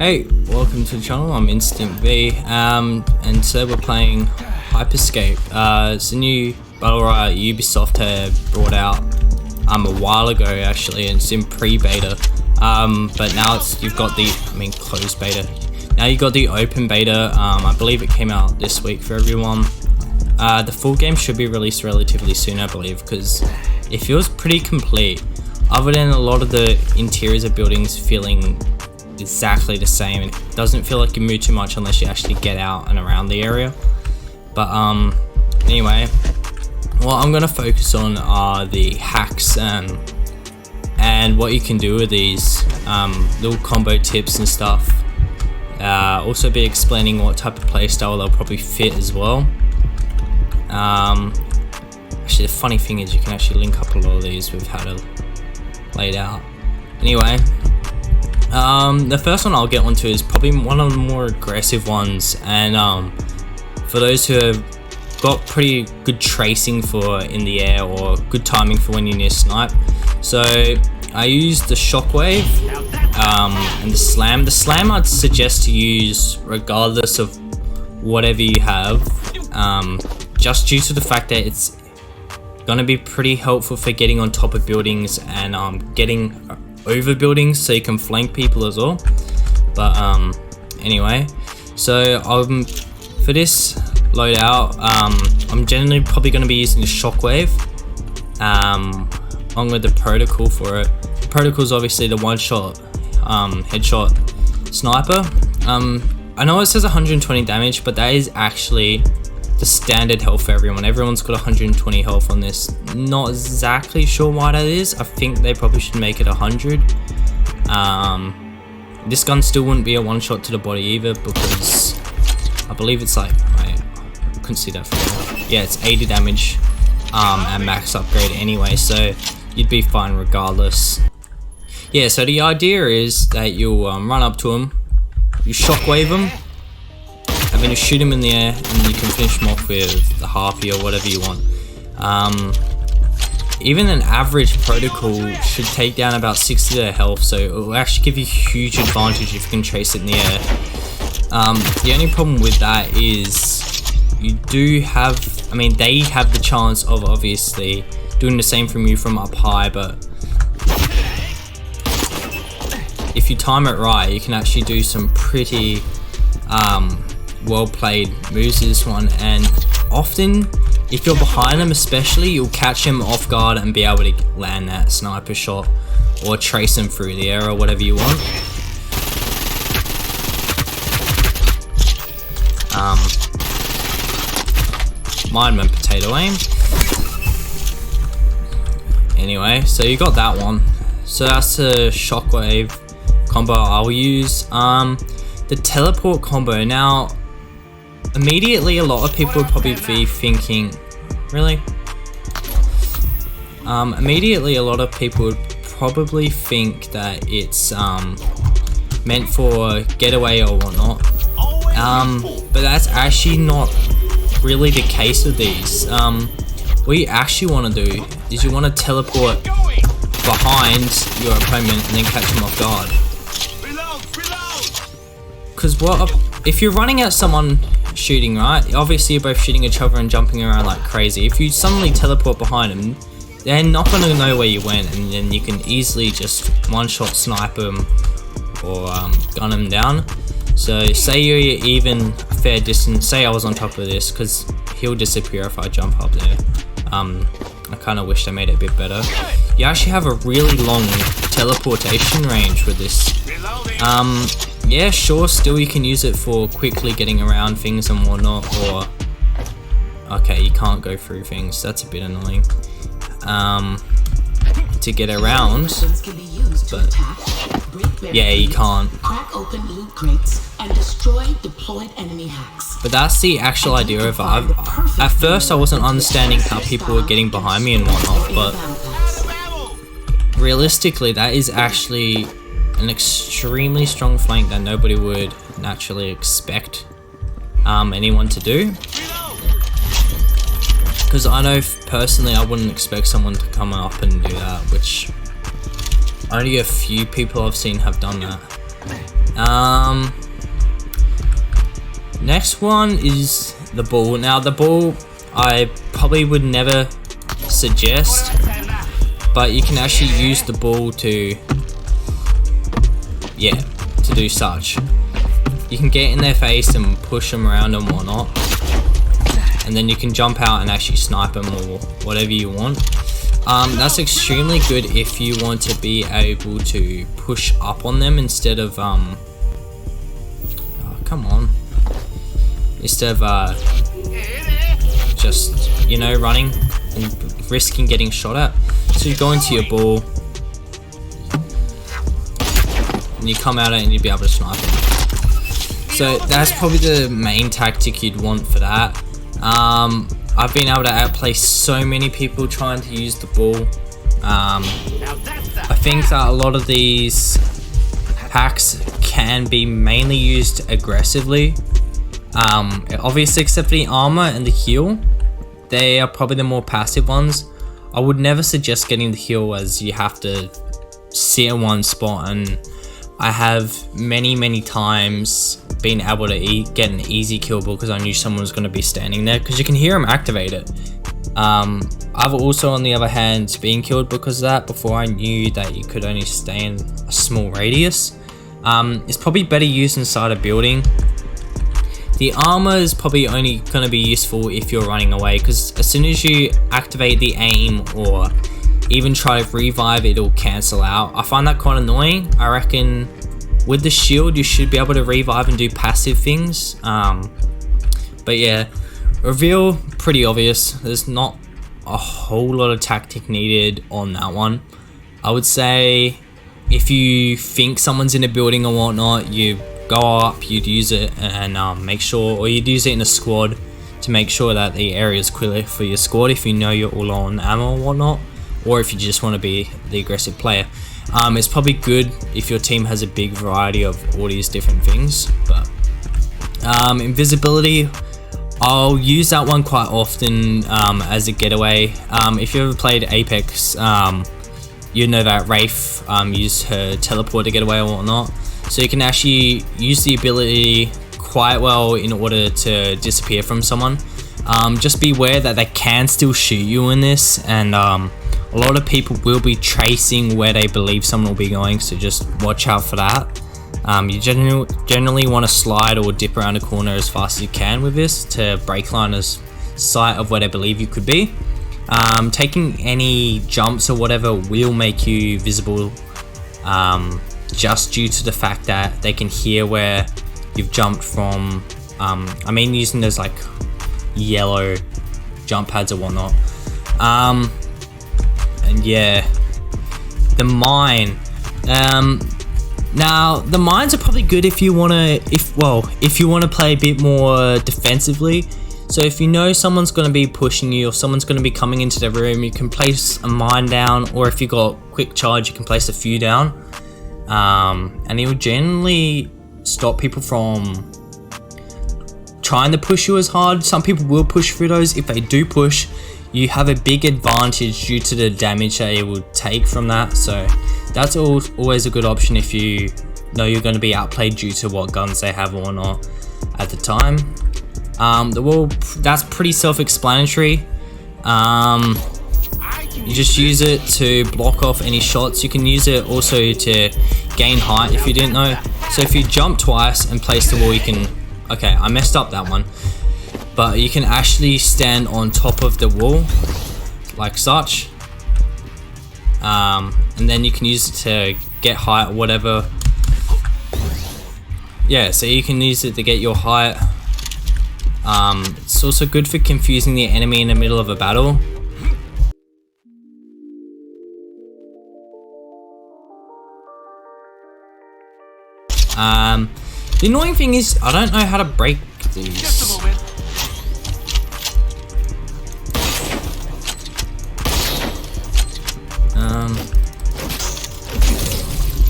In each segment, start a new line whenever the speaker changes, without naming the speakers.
Hey, welcome to the channel. I'm Instant V, and today we're playing Scape. It's a new battle royale Ubisoft had brought out a while ago actually, and it's in pre-beta. But now you've got the closed beta. Now you got the open beta. I believe it came out this week for everyone. The full game should be released relatively soon, I believe, because it feels pretty complete. Other than a lot of the interiors of buildings feeling exactly the same, and it doesn't feel like you move too much unless you actually get out and around the area. But anyway, what I'm gonna focus on are the hacks and what you can do with these little combo tips and stuff. Also be explaining what type of playstyle they'll probably fit as well. Actually, the funny thing is you can actually link up a lot of these with how to lay it out. Anyway, the first one I'll get onto is probably one of the more aggressive ones, and for those who have got pretty good tracing for in the air or good timing for when you near snipe. So I use the shockwave and the slam. The slam I'd suggest to use regardless of whatever you have, just due to the fact that it's gonna be pretty helpful for getting on top of buildings and getting over buildings so you can flank people as well. But anyway, so for this loadout, I'm generally probably going to be using the shockwave along with the protocol for it. The protocol is obviously the one-shot headshot sniper. I know it says 120 damage, but that is actually the standard health for everyone. Everyone's got 120 health on this. Not exactly sure why that is. I think they probably should make it 100. This gun still wouldn't be a one shot to the body either, because I believe it's like, I couldn't see that from there. Yeah, it's 80 damage and max upgrade anyway, so you'd be fine regardless. Yeah, so the idea is that you'll run up to them, you shockwave them, and then you shoot him in the air, and you can finish him off with the harpy or whatever you want. Even an average protocol should take down about 60 to their health, so it will actually give you huge advantage if you can chase it in the air. The only problem with that is you do have, they have the chance of obviously doing the same from you from up high, but if you time it right, you can actually do some pretty well played moves to this one, and often if you're behind them especially, you'll catch them off guard and be able to land that sniper shot or trace them through the air or whatever you want. Mine went potato aim. Anyway, so you got that one. So that's a shockwave combo I'll use. The teleport combo. Now, immediately a lot of people would probably be thinking, really? Immediately a lot of people would probably think that it's meant for getaway or whatnot. But that's actually not really the case with these. What you actually want to do is you want to teleport behind your opponent and then catch them off guard. Because if you're running at someone shooting, right? Obviously you're both shooting each other and jumping around like crazy. If you suddenly teleport behind them, they're not going to know where you went, and then you can easily just one-shot snipe them or gun them down. So say you're even a fair distance, say I was on top of this, because he'll disappear if I jump up there. I kind of wish they made it a bit better. You actually have a really long teleportation range with this. Yeah, sure, still you can use it for quickly getting around things and whatnot, or okay, you can't go through things, that's a bit annoying. To get around, but yeah, you can't.
Crack open loot crates and destroy deployed enemy hacks.
But that's the actual idea of it. At first I wasn't understanding how people were getting behind me and whatnot, but realistically that is actually an extremely strong flank that nobody would naturally expect anyone to do. Because I know personally I wouldn't expect someone to come up and do that, which only a few people I've seen have done that. Next one is the ball. Now the ball I probably would never suggest, but you can actually use the ball to do such. You can get in their face and push them around and whatnot, and then you can jump out and actually snipe them or whatever you want. That's extremely good if you want to be able to push up on them instead of just, you know, running and risking getting shot at. So you go into your ball and you come at it and you'll be able to snipe them. So that's probably the main tactic you'd want for that. I've been able to outplay so many people trying to use the ball. I think that a lot of these hacks can be mainly used aggressively. Obviously, except for the armor and the heal, they are probably the more passive ones. I would never suggest getting the heal, as you have to sit in one spot, and I have many times been able to get an easy kill because I knew someone was going to be standing there, because you can hear them activate it. I've also, on the other hand, been killed because of that before I knew that you could only stay in a small radius. It's probably better used inside a building. The armor is probably only going to be useful if you're running away, because as soon as you activate the aim or even try to revive, it'll cancel out. I find that quite annoying. I reckon with the shield you should be able to revive and do passive things. But yeah, reveal, pretty obvious. There's not a whole lot of tactic needed on that one. I would say if you think someone's in a building or whatnot, you go up, you'd use it and make sure, or you'd use it in a squad to make sure that the area is clear for your squad if you know you're all on ammo or whatnot, or if you just want to be the aggressive player. It's probably good if your team has a big variety of all these different things. But invisibility, I'll use that one quite often as a getaway. If you ever played Apex, you know that Wraith used her teleport to get away or whatnot. So you can actually use the ability quite well in order to disappear from someone. Just beware that they can still shoot you in this, and a lot of people will be tracing where they believe someone will be going, so just watch out for that. You generally want to slide or dip around a corner as fast as you can with this to break line of sight of where they believe you could be. Taking any jumps or whatever will make you visible, just due to the fact that they can hear where you've jumped from. I mean, using those like yellow jump pads or whatnot. And yeah, the mine. Now the mines are probably good if you wanna, if you wanna play a bit more defensively. So if you know someone's gonna be pushing you or someone's gonna be coming into the room, you can place a mine down, or if you got quick charge, you can place a few down. And it will generally stop people from trying to push you as hard. Some people will push through those. If they do push, you have a big advantage due to the damage that it will take from that. So that's always a good option if you know you're going to be outplayed due to what guns they have or not at the time. The wall, that's pretty self-explanatory. You just use it to block off any shots. You can use it also to gain height if you didn't know. So if you jump twice and place the wall, you can, okay, I messed up that one, but you can actually stand on top of the wall like such, and then you can use it to get height or whatever. Yeah, so you can use it to get your height. It's also good for confusing the enemy in the middle of a battle. The annoying thing is I don't know how to break these.
Just a moment.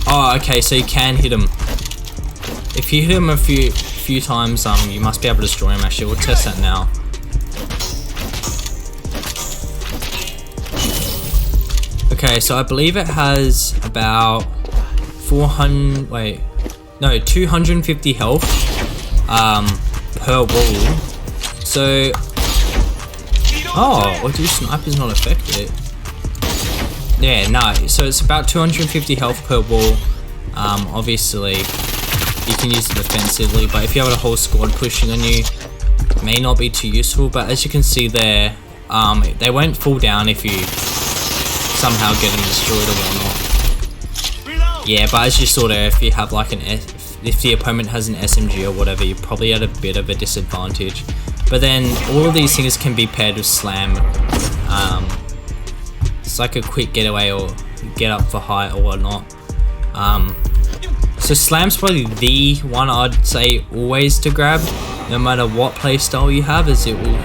Oh, okay, so you can hit him. If you hit him a few times, you must be able to destroy him. Actually, we'll test that now. Okay, so I believe it has about 400. Wait, no, 250 health per wall. So, oh, what do snipers not affect it? Yeah, no, so it's about 250 health per wall. Obviously you can use it defensively, but if you have a whole squad pushing on you, it may not be too useful. But as you can see there, they won't fall down if you somehow get them destroyed or whatnot. Yeah, but as you saw there, if you have like if the opponent has an SMG or whatever, you're probably at a bit of a disadvantage. But then all of these things can be paired with Slam. It's like a quick getaway or get up for height or whatnot. So Slam's probably the one I'd say always to grab, no matter what playstyle you have, as it will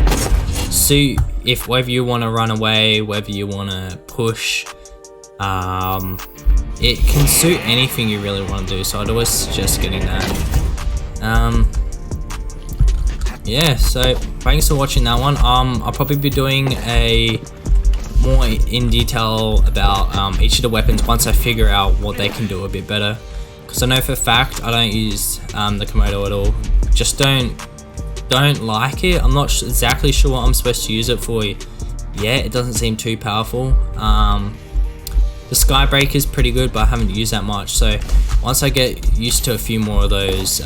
suit if whether you want to run away, whether you want to push. It can suit anything you really want to do, so I'd always suggest getting that. Yeah, so thanks for watching that one. I'll probably be doing a more in detail about each of the weapons once I figure out what they can do a bit better, because I know for a fact I don't use the Komodo at all. Just don't like it. I'm not exactly sure what I'm supposed to use it for yet. It doesn't seem too powerful. The Skybreaker is pretty good, but I haven't used that much, so once I get used to a few more of those,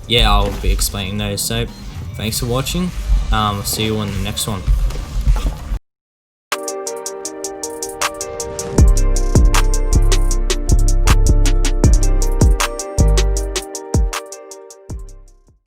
yeah, I'll be explaining those. So thanks for watching. I'll see you on the next one.